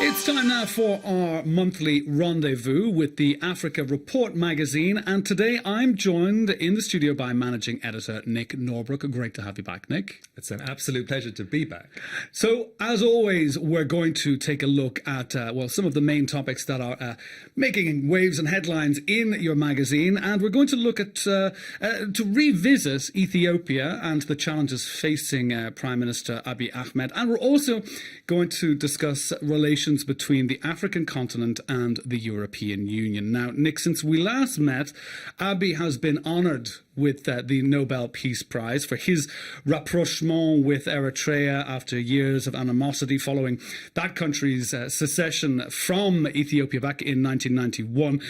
It's time now for our monthly rendezvous with the Africa Report magazine, and today I'm joined in the studio by managing editor Nick Norbrook. Great to have you back, Nick. It's an absolute pleasure to be back. So, as always, we're going to take a look at some of the main topics that are making waves and headlines in your magazine, and we're going to look at to revisit Ethiopia and the challenges facing Prime Minister Abiy Ahmed, and we're also going to discuss relations between the African continent and the European Union. Now, Nick, since we last met, Abiy has been honoured with the Nobel Peace Prize for his rapprochement with Eritrea after years of animosity following that country's secession from Ethiopia back in 1991.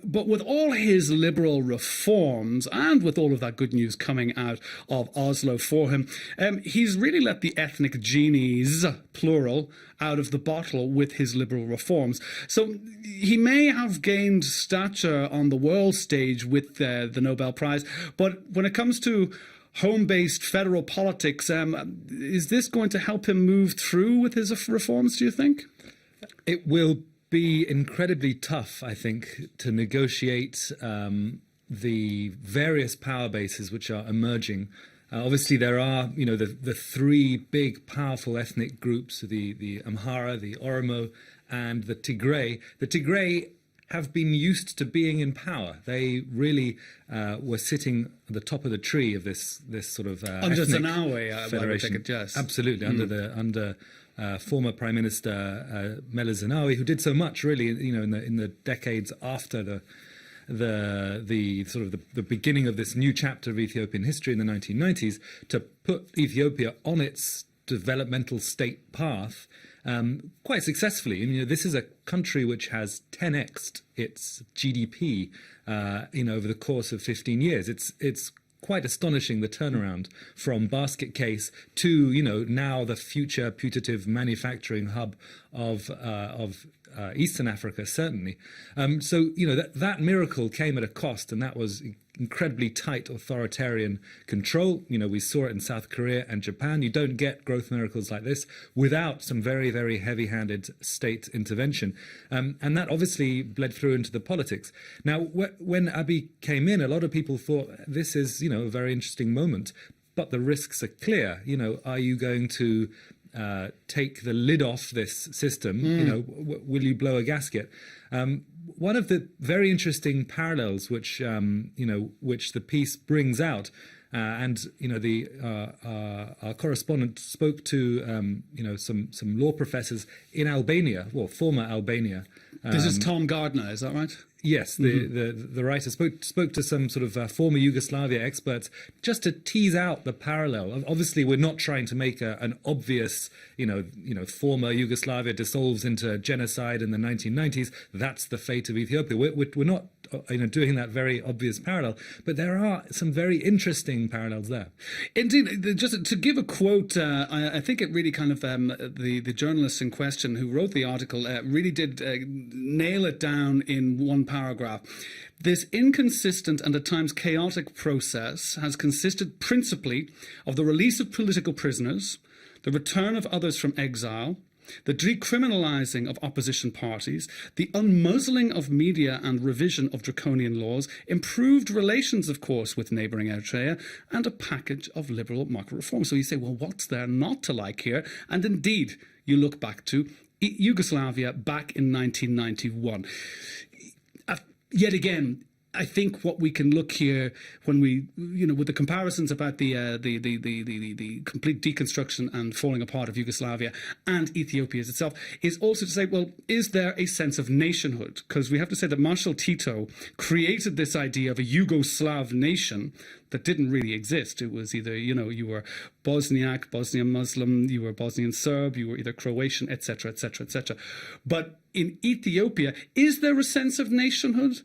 But with all his liberal reforms and with all of that good news coming out of Oslo for him, he's really let the ethnic genies, plural, out of the bottle with his liberal reforms. So he may have gained stature on the world stage with the Nobel Prize, but when it comes to home-based federal politics, is this going to help him move through with his reforms, do you think? It will be incredibly tough, I think, to negotiate the various power bases which are emerging. Obviously, there are, the three big, powerful ethnic groups: the Amhara, the Oromo, and the Tigray. The Tigray have been used to being in power. They really were sitting at the top of the tree of this sort of under ethnic Zenawi, federation. Absolutely, under former Prime Minister Meles Zenawi, who did so much, really, in the decades after the beginning of this new chapter of Ethiopian history in the 1990s, to put Ethiopia on its developmental state path quite successfully. This is a country which has 10x'd its GDP over the course of 15 years. It's quite astonishing, the turnaround from basket case to now the future putative manufacturing hub of Eastern Africa, certainly. So that miracle came at a cost, and that was incredibly tight authoritarian control. We saw it in South Korea and Japan. You don't get growth miracles like this without some very, very heavy-handed state intervention. And that obviously bled through into the politics. Now, when Abiy came in, a lot of people thought this is, a very interesting moment, but the risks are clear. Are you going to take the lid off this system? Will you blow a gasket? One of the very interesting parallels which the piece brings out, and our correspondent spoke to some law professors in Albania, former Albania. This is Tom Gardner, is that right? Yes, the writer spoke to some sort of former Yugoslavia experts just to tease out the parallel. Obviously, we're not trying to make an obvious, former Yugoslavia dissolves into genocide in the 1990s. That's the fate of Ethiopia. We're not doing that very obvious parallel, but there are some very interesting parallels there. Indeed, just to give a quote, I think it really kind of the journalist in question who wrote the article really did nail it down in one paragraph. This inconsistent and at times chaotic process has consisted principally of the release of political prisoners, the return of others from exile, the decriminalising of opposition parties, the unmuzzling of media and revision of draconian laws, improved relations, of course, with neighbouring Eritrea, and a package of liberal market reform. So you say, well, what's there not to like here? And indeed, you look back to Yugoslavia back in 1991. Yet again, I think what we can look here when we, with the comparisons about the complete deconstruction and falling apart of Yugoslavia and Ethiopia itself, is also to say, well, is there a sense of nationhood? Because we have to say that Marshal Tito created this idea of a Yugoslav nation that didn't really exist. It was either, you were Bosniak, Bosnian Muslim, you were Bosnian Serb, you were either Croatian, etc., etc., etc. But in Ethiopia, is there a sense of nationhood?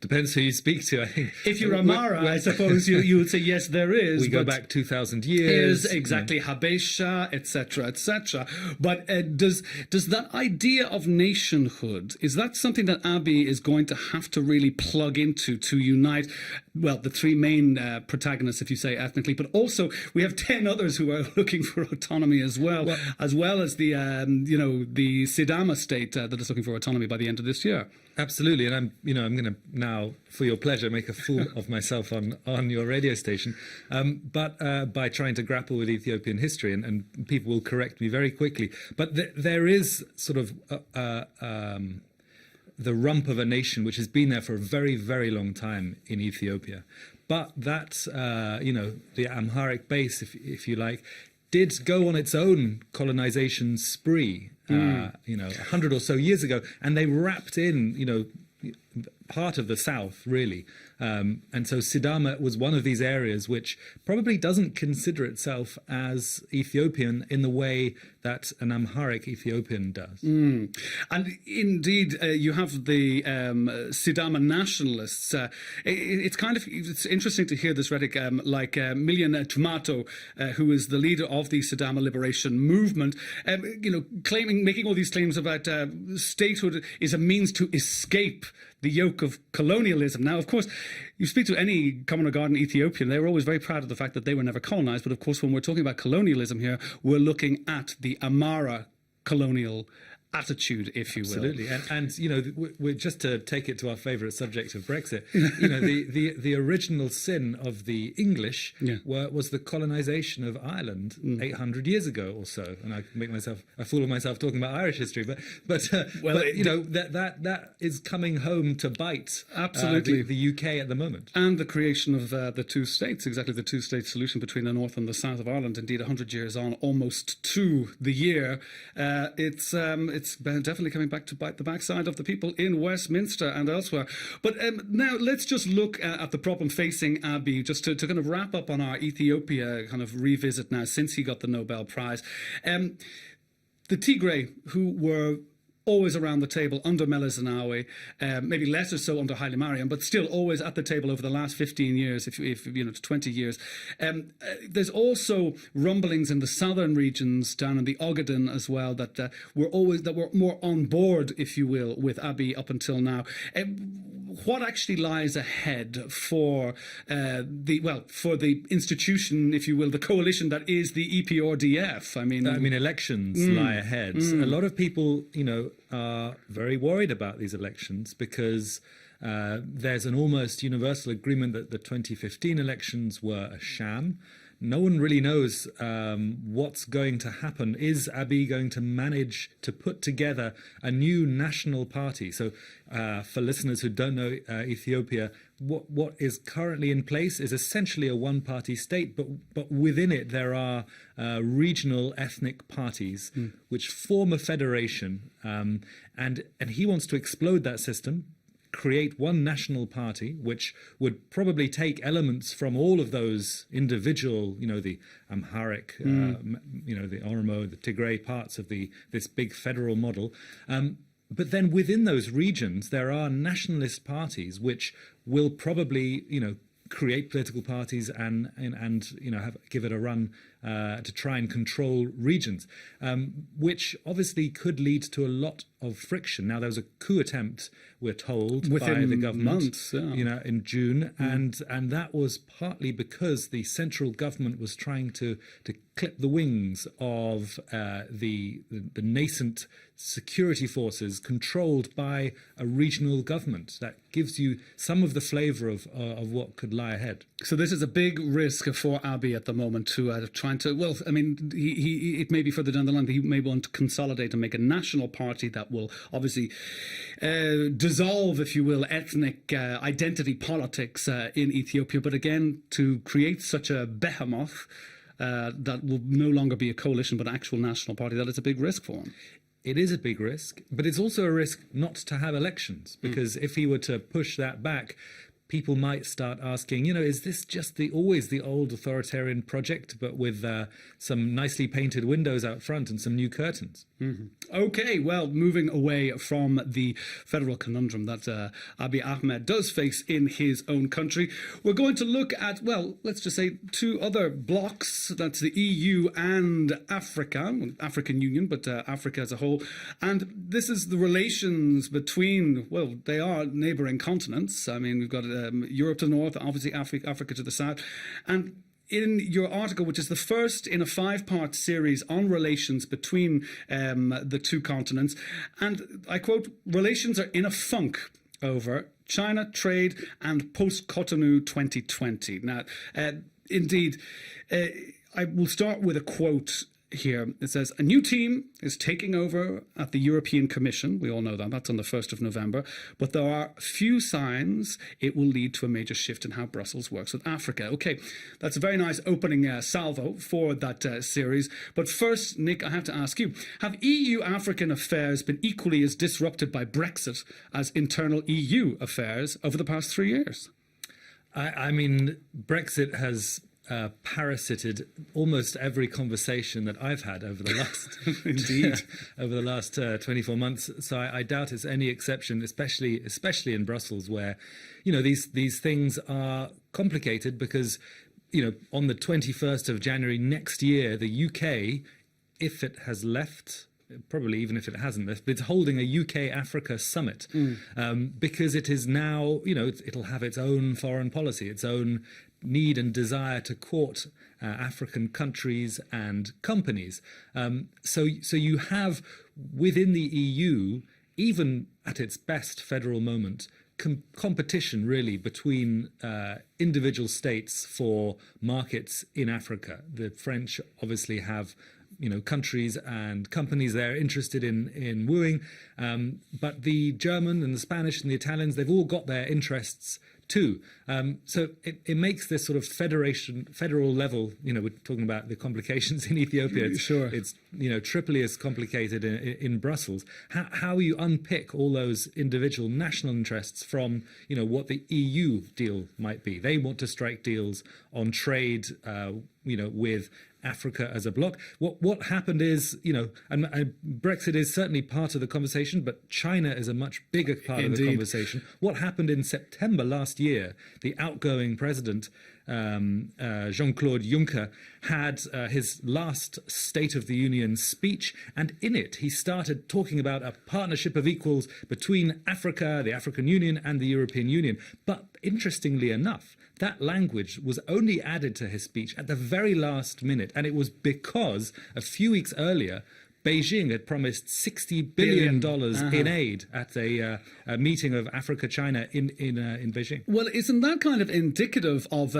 Depends who you speak to, I think. If you're Amara, I suppose you would say, yes, there is. We go back 2,000 years. Exactly, Habesha, etc., etc. But does that idea of nationhood, is that something that Abiy is going to have to really plug into to unite well, the three main protagonists, if you say ethnically, but also we have 10 others who are looking for autonomy as well as the the Sidama state that is looking for autonomy by the end of this year. Absolutely, and I'm going to now, for your pleasure, make a fool of myself on your radio station, but by trying to grapple with Ethiopian history, and people will correct me very quickly. But there is sort of the rump of a nation which has been there for a very, very long time in Ethiopia. But that, the Amharic base, if you like, did go on its own colonization spree, 100 or so years ago, and they wrapped in, part of the south, really. And so Sidama was one of these areas which probably doesn't consider itself as Ethiopian in the way that an Amharic Ethiopian does. And indeed, you have the Sidama nationalists. It's interesting to hear this rhetoric, like Milian Tumato, who is the leader of the Sidama liberation movement, making all these claims about statehood is a means to escape the yoke of colonialism. Now, of course, you speak to any Common Garden Ethiopian, they were always very proud of the fact that they were never colonized. But of course, when we're talking about colonialism here, we're looking at the Amara colonial attitude, if you will. Absolutely, and we're just to take it to our favourite subject of Brexit. The original sin of the English was the colonisation of Ireland 800 years ago or so. And I make myself a fool of myself talking about Irish history, but that is coming home to bite. Absolutely, the UK at the moment, and the creation of the two states, exactly the two-state solution between the north and the south of Ireland. Indeed, 100 years on, almost to the year, it's definitely coming back to bite the backside of the people in Westminster and elsewhere. But now let's just look at the problem facing Abiy, just to kind of wrap up on our Ethiopia kind of revisit now since he got the Nobel Prize. The Tigray, who were always around the table under Meles Zenawi, maybe lesser so under Haile Mariam, but still always at the table over the last 15 years, if 20 years. There's also rumblings in the southern regions down in the Ogaden as well that were more on board, if you will, with Abiy up until now. What actually lies ahead for the institution, if you will, the coalition that is the EPRDF? I mean, elections lie ahead. A lot of people, are very worried about these elections because there's an almost universal agreement that the 2015 elections were a sham. No one really knows what's going to happen. Is Abiy going to manage to put together a new national party? So for listeners who don't know Ethiopia, what is currently in place is essentially a one-party state, but within it there are regional ethnic parties which form a federation, and he wants to explode that system, create one national party, which would probably take elements from all of those individual, the Amharic, the Oromo, the Tigray parts of this big federal model. But then within those regions, there are nationalist parties which will probably, create political parties and give it a run to try and control regions, which obviously could lead to a lot of friction. Now, there was a coup attempt, we're told, within by the government, months, in June, and that was partly because the central government was trying to clip the wings of the nascent security forces controlled by a regional government. That gives you some of the flavour of what could lie ahead. So this is a big risk for Abiy at the moment to trying to, it may be further down the line, he may want to consolidate and make a national party that will obviously dissolve, if you will, ethnic identity politics in Ethiopia. But again, to create such a behemoth that will no longer be a coalition but an actual national party, that is a big risk for him. It is a big risk, but it's also a risk not to have elections, because if he were to push that back, people might start asking, is this just always the old authoritarian project, but with some nicely painted windows out front and some new curtains? Mm-hmm. Okay, well, moving away from the federal conundrum that Abiy Ahmed does face in his own country, we're going to look at, let's just say two other blocs. That's the EU and Africa, African Union, but Africa as a whole. And this is the relations between, they are neighbouring continents. I mean, we've got Europe to the north, obviously Africa to the south. And in your article, which is the first in a 5-part series on relations between the two continents, and I quote, "Relations are in a funk over China, trade, and post-Cotonou 2020." Now, indeed, I will start with a quote here. It says, "A new team is taking over at the European Commission." We all know that. That's on the 1st of November. But there are few signs it will lead to a major shift in how Brussels works with Africa. Okay, that's a very nice opening salvo for that series. But first, Nick, I have to ask you, have EU-African affairs been equally as disrupted by Brexit as internal EU affairs over the past 3 years? I mean, Brexit has parasited almost every conversation that I've had over the last indeed over the last 24 months. So I doubt it's any exception, especially in Brussels, where these things are complicated because on the 21st of January next year, the UK, if it has left, probably even if it hasn't, but it's holding a UK-Africa summit because it is now, it'll have its own foreign policy, its own need and desire to court African countries and companies. So you have within the EU, even at its best federal moment, competition really between individual states for markets in Africa. The French obviously have countries and companies they're interested in wooing, but the German and the Spanish and the Italians, they've all got their interests too. So it makes this sort of federal level, we're talking about the complications in Ethiopia. It's triply as complicated in Brussels. How you unpick all those individual national interests from, what the EU deal might be. They want to strike deals on trade, with Africa as a bloc. What happened is, and Brexit is certainly part of the conversation, but China is a much bigger part of the conversation. What happened in September last year, the outgoing president, Jean-Claude Juncker, had his last State of the Union speech, and in it he started talking about a partnership of equals between Africa, the African Union, and the European Union. But interestingly enough, that language was only added to his speech at the very last minute, and it was because a few weeks earlier Beijing had promised $60 billion in aid at a meeting of Africa-China in Beijing. Well, isn't that kind of indicative of,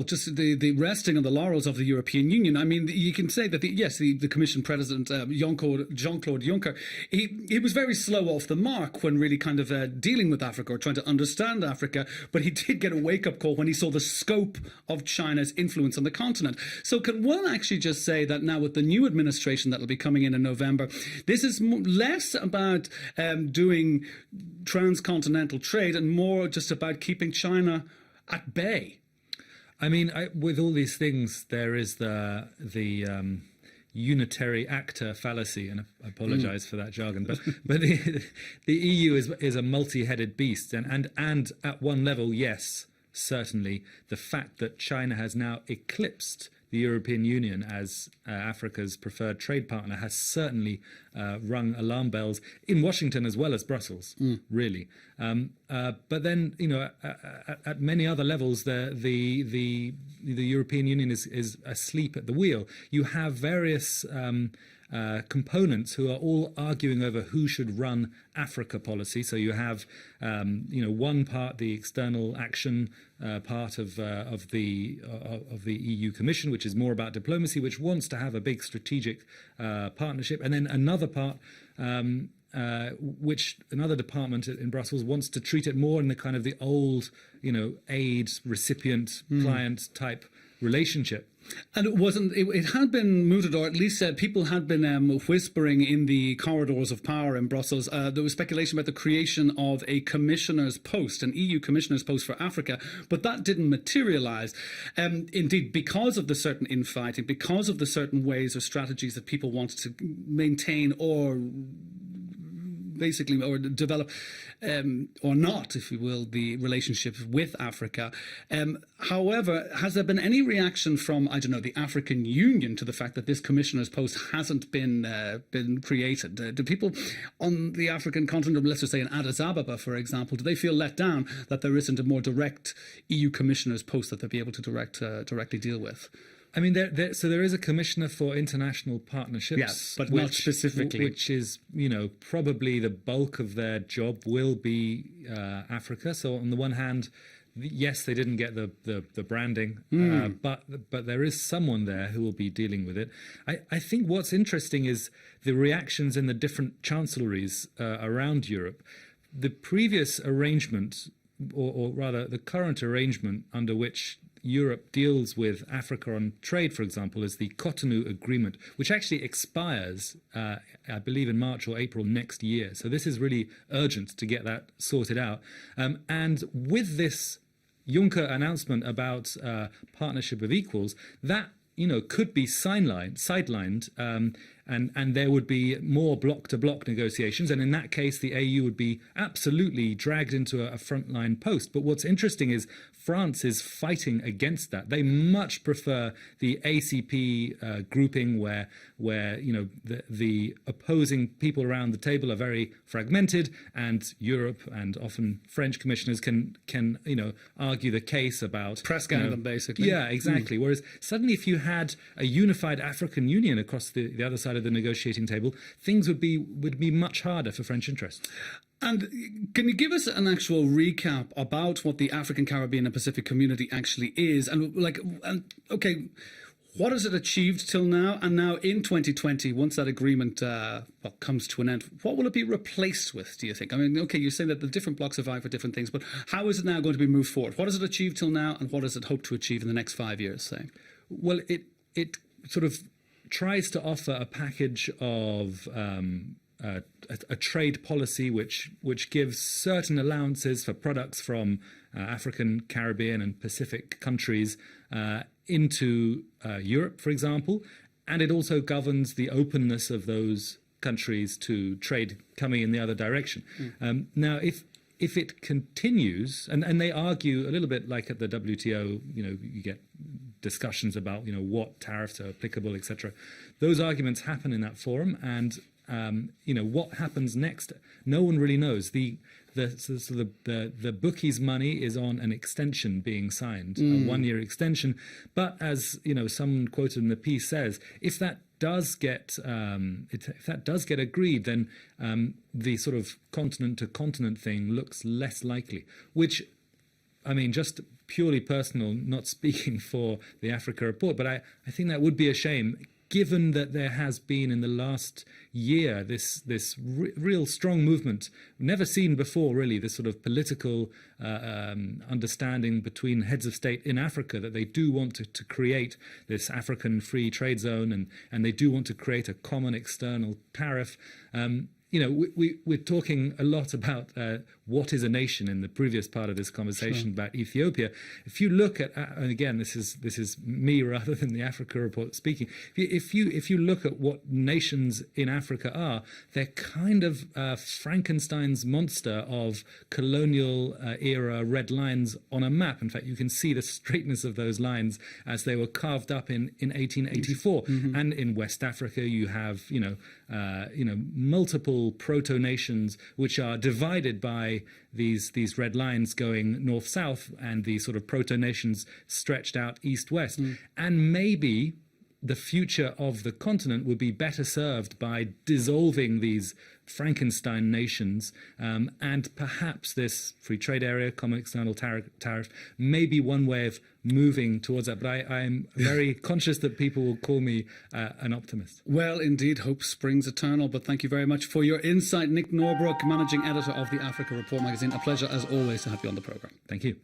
just the resting on the laurels of the European Union? I mean, you can say that, the Commission President, Jean-Claude Juncker, he was very slow off the mark when really kind of dealing with Africa or trying to understand Africa, but he did get a wake-up call when he saw the scope of China's influence on the continent. So can one actually just say that now with the new administration that will be coming in November, this is less about doing transcontinental trade and more just about keeping China at bay? I mean, with all these things, there is the unitary actor fallacy, and I apologise for that jargon, but the EU is a multi-headed beast, and at one level, yes, certainly, the fact that China has now eclipsed the European Union as Africa's preferred trade partner has certainly rung alarm bells in Washington as well as Brussels, really. But then, at many other levels, the European Union is asleep at the wheel. You have various components who are all arguing over who should run Africa policy. So you have, one part, the external action part of the EU Commission, which is more about diplomacy, which wants to have a big strategic partnership, and then another part. Which another department in Brussels wants to treat it more in the kind of the old, aid recipient client type relationship. And it had been mooted, or at least people had been whispering in the corridors of power in Brussels. There was speculation about the creation of a commissioner's post, an EU commissioner's post for Africa, but that didn't materialise. Indeed, because of the certain infighting, because of the certain ways or strategies that people wanted to maintain or basically, or develop, or not, if you will, the relationship with Africa. However, has there been any reaction from, I don't know, the African Union to the fact that this commissioner's post hasn't been created? Do people on the African continent, let's just say in Addis Ababa, for example, do they feel let down that there isn't a more direct EU commissioner's post that they'll be able to directly deal with? I mean, so there is a commissioner for international partnerships, yes, but not specifically. Which is, probably the bulk of their job will be Africa. So on the one hand, yes, they didn't get the branding, but there is someone there who will be dealing with it. I think what's interesting is the reactions in the different chancelleries around Europe. The previous arrangement, or rather the current arrangement under which Europe deals with Africa on trade, for example, is the Cotonou Agreement, which actually expires, I believe, in March or April next year. So this is really urgent to get that sorted out. And with this Juncker announcement about partnership of equals, that could be sidelined, and there would be more block-to-block negotiations. And in that case, the AU would be absolutely dragged into a frontline post. But what's interesting is France is fighting against that. They much prefer the ACP grouping where the opposing people around the table are very fragmented, and Europe and often French commissioners can argue the case about press gang them, basically. Yeah, exactly. Whereas suddenly, if you had a unified African Union across the other side of the negotiating table, things would be much harder for French interests. And can you give us an actual recap about what the African, Caribbean and Pacific community actually is? What has it achieved till now? And now in 2020, once that agreement comes to an end, what will it be replaced with, do you think? I mean, okay, you're saying that the different blocks are vying for different things, but how is it now going to be moved forward? What has it achieved till now, and what does it hope to achieve in the next 5 years, say? Well, it sort of tries to offer a package of a trade policy which gives certain allowances for products from African, Caribbean and Pacific countries into Europe, for example, and it also governs the openness of those countries to trade coming in the other direction. Now, if it continues, and they argue a little bit like at the WTO, you get discussions about what tariffs are applicable, etc. Those arguments happen in that forum, and what happens next, no one really knows. The bookies' money is on an extension being signed, a 1-year extension. But as someone quoted in the piece says, if that does get agreed, then the sort of continent to continent thing looks less likely. Which, I mean, just purely personal, not speaking for the Africa report, but I think that would be a shame, given that there has been in the last year this real strong movement, never seen before really, this sort of political understanding between heads of state in Africa that they do want to create this African free trade zone, and they do want to create a common external tariff. We're talking a lot about what is a nation in the previous part of this conversation about Ethiopia. If you look at, and again, this is me rather than the Africa report speaking. If you look at what nations in Africa are, they're kind of Frankenstein's monster of colonial era red lines on a map. In fact, you can see the straightness of those lines as they were carved up in 1884. And in West Africa, you have multiple proto-nations which are divided by these red lines going north-south, and these sort of proto-nations stretched out east-west. And maybe the future of the continent would be better served by dissolving these Frankenstein nations, and perhaps this free trade area, common external tariff, may be one way of moving towards that. But I'm very conscious that people will call me an optimist. Well, indeed, hope springs eternal. But thank you very much for your insight, Nick Norbrook, managing editor of the Africa Report magazine. A pleasure, as always, to have you on the programme. Thank you.